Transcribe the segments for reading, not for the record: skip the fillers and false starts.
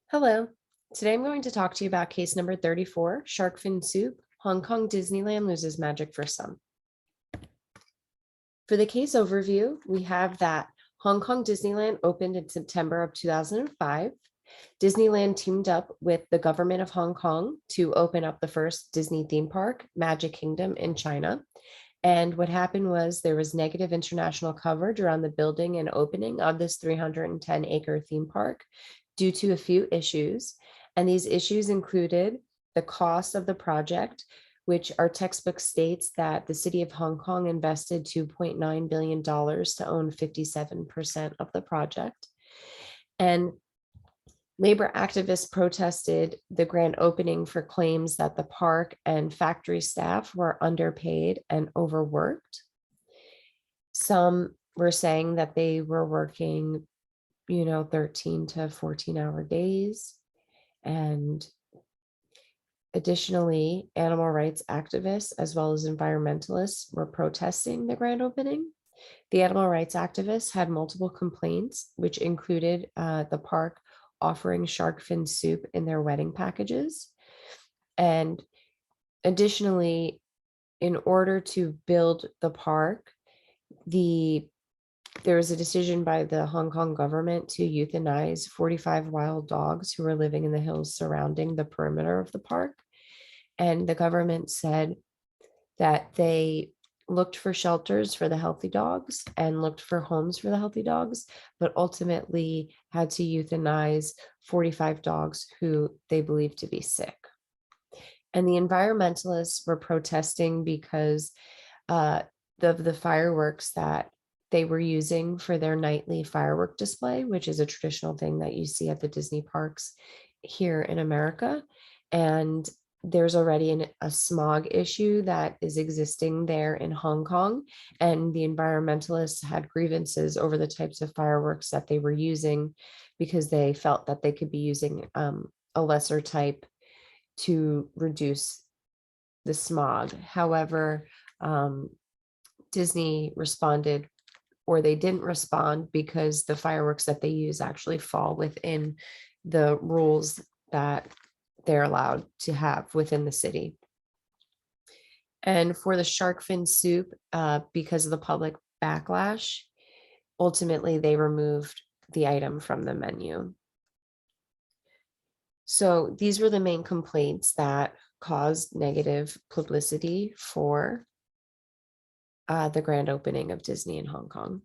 Hello. Today I'm going to talk to you about case number 34, Shark Fin Soup. Hong Kong Disneyland loses magic for some. For the case overview, we have that Hong Kong Disneyland opened in September of 2005. Disneyland teamed up with the government of Hong Kong to open up the first Disney theme park, Magic Kingdom, in China. And what happened was there was negative international coverage around the building and opening of this 310-acre theme park due to a few issues. And these issues included the cost of the project, which our textbook states that the city of Hong Kong invested $2.9 billion to own 57% of the project. And labor activists protested the grand opening for claims that the park and factory staff were underpaid and overworked. Some were saying that they were working, 13 to 14-hour days. And additionally, animal rights activists as well as environmentalists were protesting the grand opening. The animal rights activists had multiple complaints, which included the park offering shark fin soup in their wedding packages. And additionally, in order to build the park, there was a decision by the Hong Kong government to euthanize 45 wild dogs who were living in the hills surrounding the perimeter of the park. And the government said that they looked for shelters for the healthy dogs and looked for homes for the healthy dogs, but ultimately had to euthanize 45 dogs who they believed to be sick. And the environmentalists were protesting because the fireworks that they were using for their nightly firework display, which is a traditional thing that you see at the Disney parks here in America. And there's already a smog issue that is existing there in Hong Kong. And the environmentalists had grievances over the types of fireworks that they were using because they felt that they could be using a lesser type to reduce the smog. However, Disney responded, or they didn't respond, because the fireworks that they use actually fall within the rules that they're allowed to have within the city. And for the shark fin soup, because of the public backlash, ultimately they removed the item from the menu. So these were the main complaints that caused negative publicity for the grand opening of Disney in Hong Kong.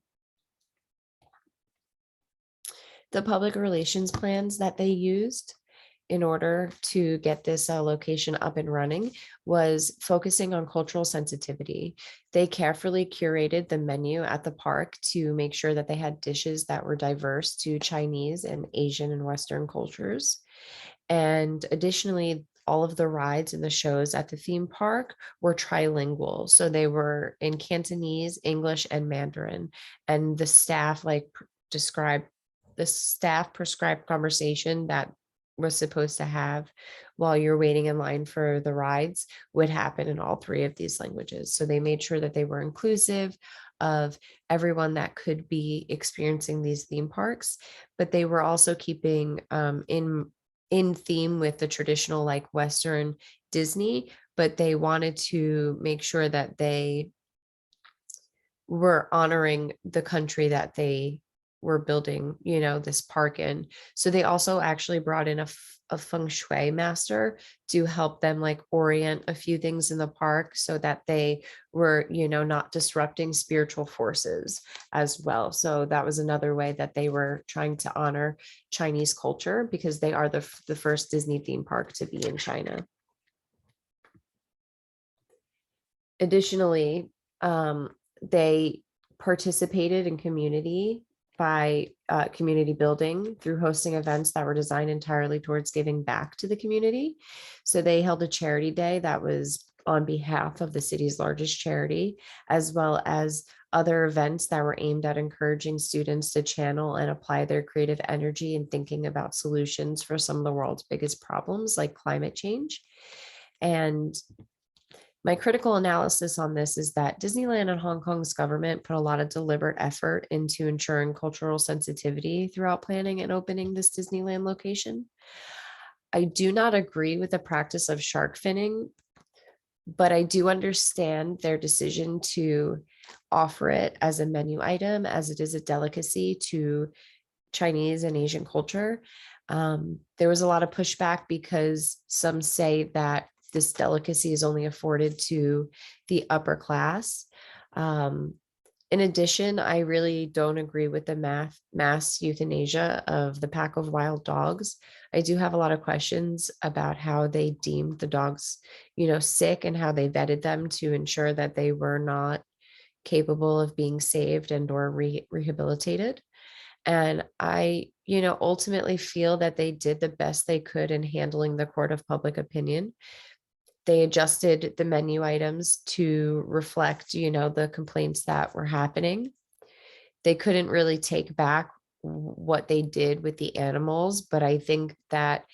The public relations plans that they used in order to get this location up and running was focusing on cultural sensitivity. They carefully curated the menu at the park to make sure that they had dishes that were diverse to Chinese and Asian and Western cultures. And additionally, all of the rides and the shows at the theme park were trilingual. So they were in Cantonese, English, and Mandarin. And the staff prescribed conversation that was supposed to have while you're waiting in line for the rides would happen in all three of these languages. So they made sure that they were inclusive of everyone that could be experiencing these theme parks, but they were also keeping in theme with the traditional like Western Disney, but they wanted to make sure that they were honoring the country that they were building, this park in. So they also actually brought in a feng shui master to help them like orient a few things in the park so that they were, not disrupting spiritual forces as well. So that was another way that they were trying to honor Chinese culture, because they are the first Disney theme park to be in China. Additionally, they participated in community by community building through hosting events that were designed entirely towards giving back to the community. So they held a charity day that was on behalf of the city's largest charity, as well as other events that were aimed at encouraging students to channel and apply their creative energy in thinking about solutions for some of the world's biggest problems, like climate change. And My critical analysis on this is that Disneyland and Hong Kong's government put a lot of deliberate effort into ensuring cultural sensitivity throughout planning and opening this Disneyland location. I do not agree with the practice of shark finning, but I do understand their decision to offer it as a menu item, as it is a delicacy to Chinese and Asian culture. There was a lot of pushback because some say that this delicacy is only afforded to the upper class. Um, in addition, I really don't agree with the mass euthanasia of the pack of wild dogs. I do have a lot of questions about how they deemed the dogs, sick, and how they vetted them to ensure that they were not capable of being saved and or rehabilitated. And I, ultimately feel that they did the best they could in handling the court of public opinion. They adjusted the menu items to reflect, the complaints that were happening. They couldn't really take back what they did with the animals, but I think that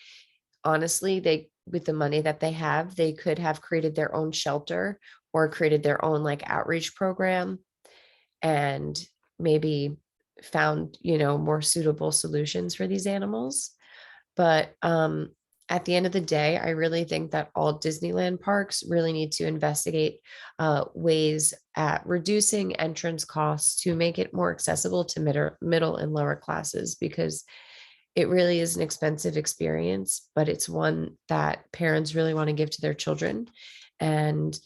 honestly, with the money that they have, they could have created their own shelter or created their own like outreach program and maybe found, more suitable solutions for these animals. But at the end of the day, I really think that all Disneyland parks really need to investigate ways at reducing entrance costs to make it more accessible to middle and lower classes, because it really is an expensive experience, but it's one that parents really want to give to their children. And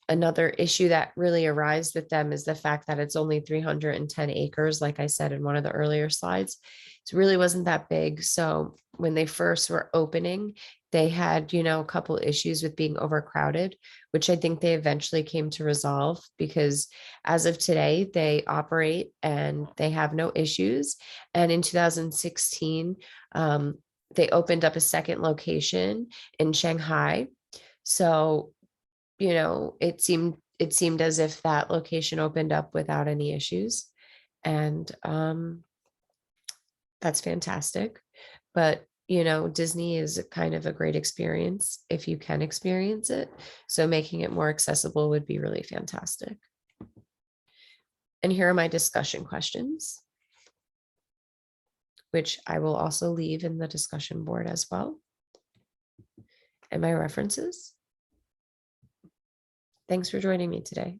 another issue that really arises with them is the fact that it's only 310 acres, like I said in one of the earlier slides. It really wasn't that big. So when they first were opening, they had, a couple issues with being overcrowded, which I think they eventually came to resolve, because as of today, they operate and they have no issues. And in 2016, they opened up a second location in Shanghai. So, it seemed as if that location opened up without any issues. And that's fantastic. But Disney is kind of a great experience if you can experience it. So making it more accessible would be really fantastic. And here are my discussion questions, which I will also leave in the discussion board as well, and my references. Thanks for joining me today.